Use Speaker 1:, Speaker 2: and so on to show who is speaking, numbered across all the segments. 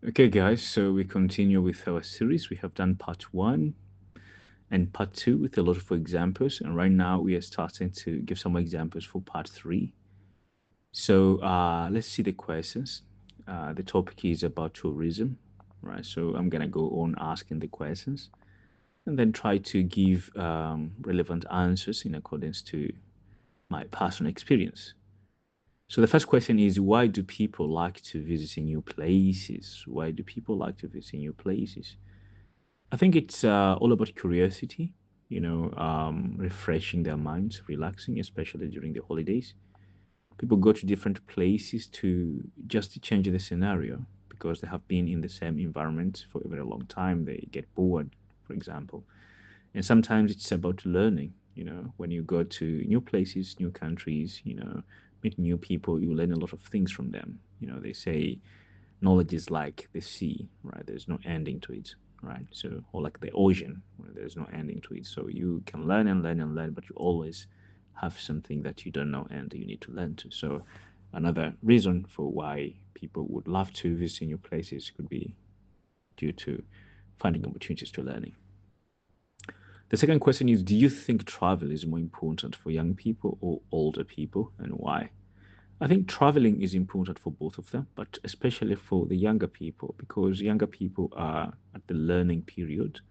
Speaker 1: Okay, guys, so we continue with our series. We have done part one and part two with a lot of examples, and right now we are starting to give some examples for part three. So let's see the questions. The topic is about tourism, right? So I'm gonna go on asking the questions and then try to give relevant answers in accordance to my personal experience. So the first question is, why do people like to visit new places? Why do people like to visit new places? I think it's all about curiosity, refreshing their minds, relaxing, especially during the holidays. People go to different places to just to change the scenario because they have been in the same environment for a very long time. They get bored, for example. And sometimes it's about learning, when you go to new places, new countries, meet new people, you learn a lot of things from them. They say knowledge is like the sea, right? There's no ending to it, right? So, or like the ocean, where there's no ending to it. So you can learn and learn and learn, but you always have something that you don't know and you need to learn to. So, another reason for why people would love to visit new places could be due to finding opportunities to learning. The second question is, do you think travel is more important for young people or older people, and why? I think traveling is important for both of them, but especially for the younger people because younger people are at the learning period.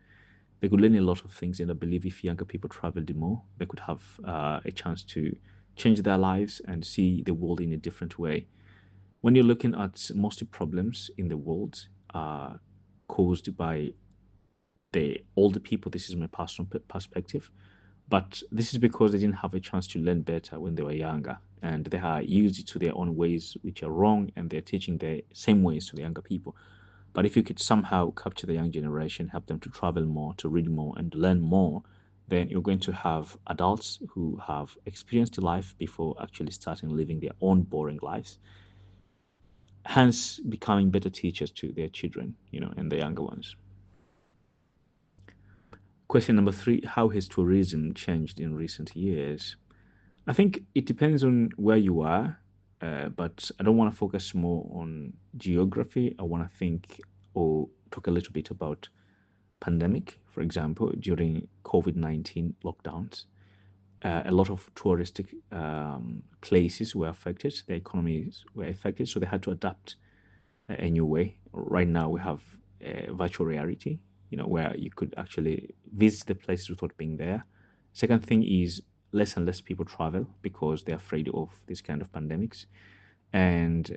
Speaker 1: They could learn a lot of things, and I believe if younger people traveled more, they could have a chance to change their lives and see the world in a different way. When you're looking at most problems in the world are caused by the older people. This is my personal perspective, but this is because they didn't have a chance to learn better when they were younger, and they are used to their own ways, which are wrong, and they're teaching the same ways to the younger people. But if you could somehow capture the young generation, help them to travel more, to read more, and learn more, then you're going to have adults who have experienced life before actually starting living their own boring lives, hence becoming better teachers to their children, and the younger ones. Question number three: how has tourism changed in recent years? I think it depends on where you are, but I don't want to focus more on geography. I want to think or talk a little bit about pandemic, for example, during COVID-19 lockdowns. A lot of touristic places were affected, the economies were affected, so they had to adapt a new way. Right now, we have virtual reality, where you could actually visit the places without being there. Second thing is less and less people travel because they're afraid of this kind of pandemics. And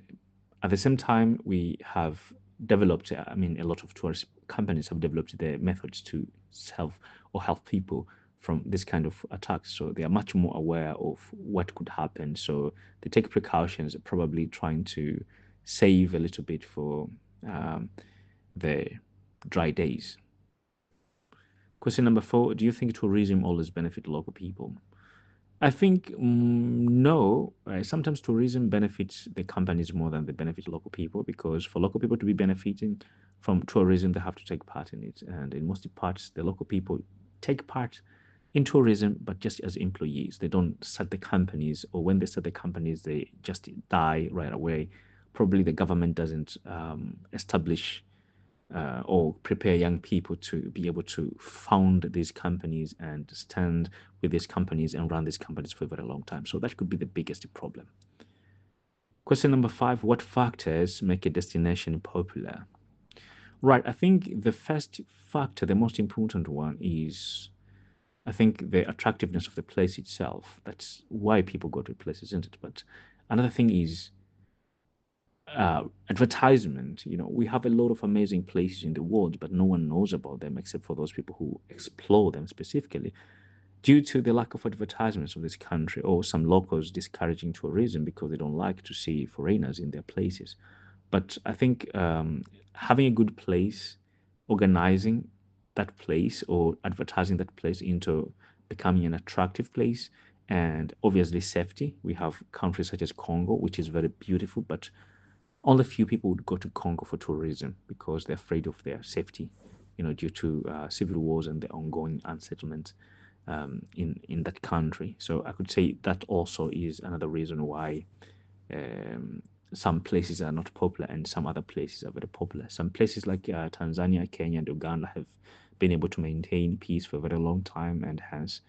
Speaker 1: at the same time, we have developed, I mean, a lot of tourist companies have developed their methods to self or help people from this kind of attacks. So they are much more aware of what could happen. So they take precautions, probably trying to save a little bit for um, the dry days. Question number four: do you think tourism always benefit local people? I think no. Sometimes tourism benefits the companies more than they benefit local people because for local people to be benefiting from tourism, they have to take part in it. And in most parts, the local people take part in tourism, but just as employees. They don't start the companies, or when they start the companies, they just die right away. Probably the government doesn't establish or prepare young people to be able to found these companies and stand with these companies and run these companies for a very long time. So that could be the biggest problem. Question number five: what factors make a destination popular? Right. I think the first factor, the most important one, is I think the attractiveness of the place itself. That's why people go to a place, isn't it? But another thing is advertisement. We have a lot of amazing places in the world, but no one knows about them except for those people who explore them specifically due to the lack of advertisements of this country or some locals discouraging tourism because they don't like to see foreigners in their places. But I think having a good place, organizing that place or advertising that place into becoming an attractive place, and obviously safety. We have countries such as Congo, which is very beautiful, but only few people would go to Congo for tourism because they're afraid of their safety, due to civil wars and the ongoing unsettlement in that country. So I could say that also is another reason why um, some places are not popular and some other places are very popular. Some places like Tanzania, Kenya, and Uganda have been able to maintain peace for a very long time, and hence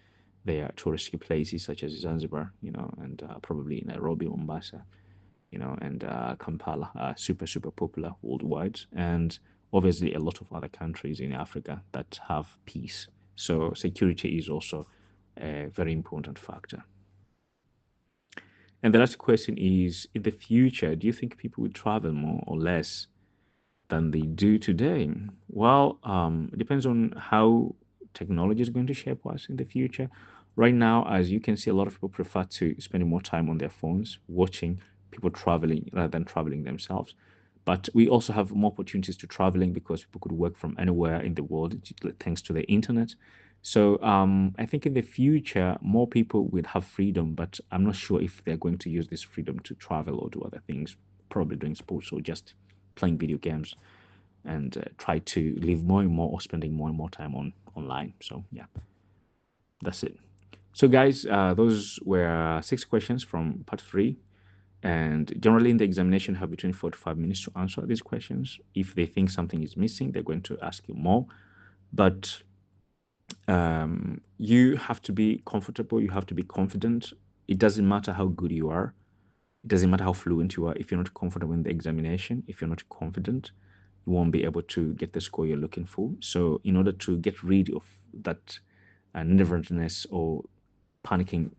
Speaker 1: they are touristy places such as Zanzibar, and probably Nairobi, Mombasa, and Kampala are super popular worldwide, and obviously a lot of other countries in Africa that have peace. So security is also a very important factor. And the last question is, in the future, do you think people will travel more or less than they do today? Well, it depends on how technology is going to shape us in the future. Right now, as you can see, a lot of people prefer to spend more time on their phones, watching people traveling rather than traveling themselves. But we also have more opportunities to traveling because people could work from anywhere in the world thanks to the internet. So I think in the future, more people will have freedom, but I'm not sure if they're going to use this freedom to travel or do other things, probably doing sports or just playing video games, and try to live more and more or spending more and more time online. So yeah, that's it. So guys, those were 6 questions from part 3. And generally in the examination, have between 4 to 5 minutes to answer these questions. If they think something is missing, they're going to ask you more. But you have to be comfortable. You have to be confident. It doesn't matter how good you are. It doesn't matter how fluent you are. If you're not comfortable in the examination, if you're not confident, you won't be able to get the score you're looking for. So in order to get rid of that nervousness or panicking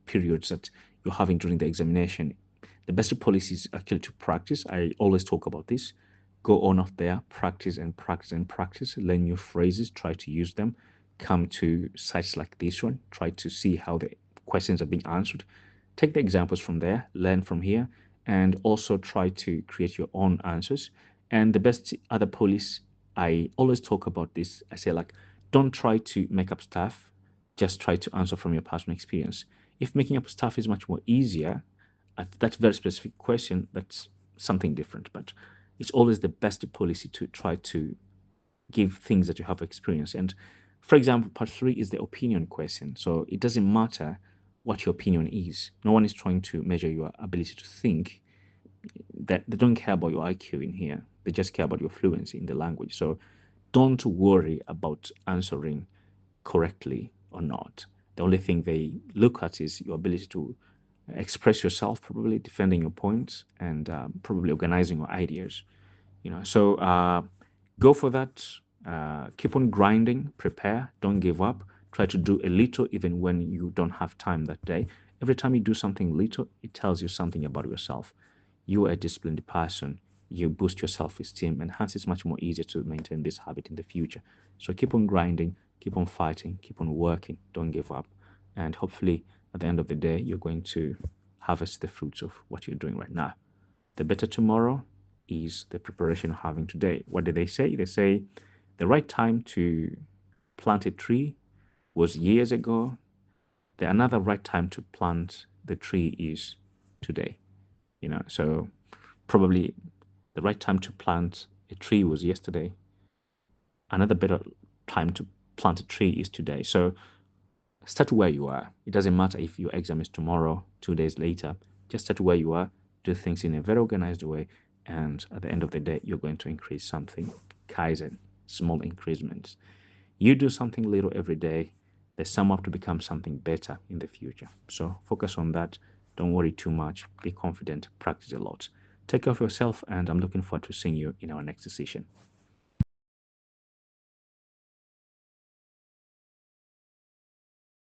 Speaker 1: periods that you're having during the examination, the best policy is actually to practice. I always talk about this. Go on out there, practice and practice and practice. Learn new phrases, try to use them. Come to sites like this one, try to see how the questions are being answered. Take the examples from there, learn from here, and also try to create your own answers. And the best other policy, I always talk about this. I say, like, don't try to make up stuff, just try to answer from your personal experience. If making up stuff is much more easier at that very specific question, that's something different. But it's always the best policy to try to give things that you have experienced. And for example, part 3 is the opinion question. So it doesn't matter what your opinion is. No one is trying to measure your ability to think. That they don't care about your IQ in here. They just care about your fluency in the language. So don't worry about answering correctly or not. The only thing they look at is your ability to express yourself, probably defending your points, and probably organizing your ideas. So go for that. Keep on grinding, prepare, don't give up. Try to do a little even when you don't have time that day. Every time you do something little, it tells you something about yourself. You are a disciplined person. You boost your self-esteem, and hence it's much more easier to maintain this habit in the future. So keep on grinding, keep on fighting, keep on working, don't give up. And hopefully at the end of the day, you're going to harvest the fruits of what you're doing right now. The better tomorrow is the preparation you're having today. What did they say? They say the right time to plant a tree was years ago. The another right time to plant the tree is today. So probably the right time to plant a tree was yesterday. Another better time to plant a tree is today. So start where you are. It doesn't matter if your exam is tomorrow, 2 days later. Just start where you are, do things in a very organized way, and at the end of the day, you're going to increase something. Kaizen, small increments. You do something little every day, they sum up to become something better in the future. So focus on that. Don't worry too much. Be confident. Practice a lot. Take care of yourself, and I'm looking forward to seeing you in our next session.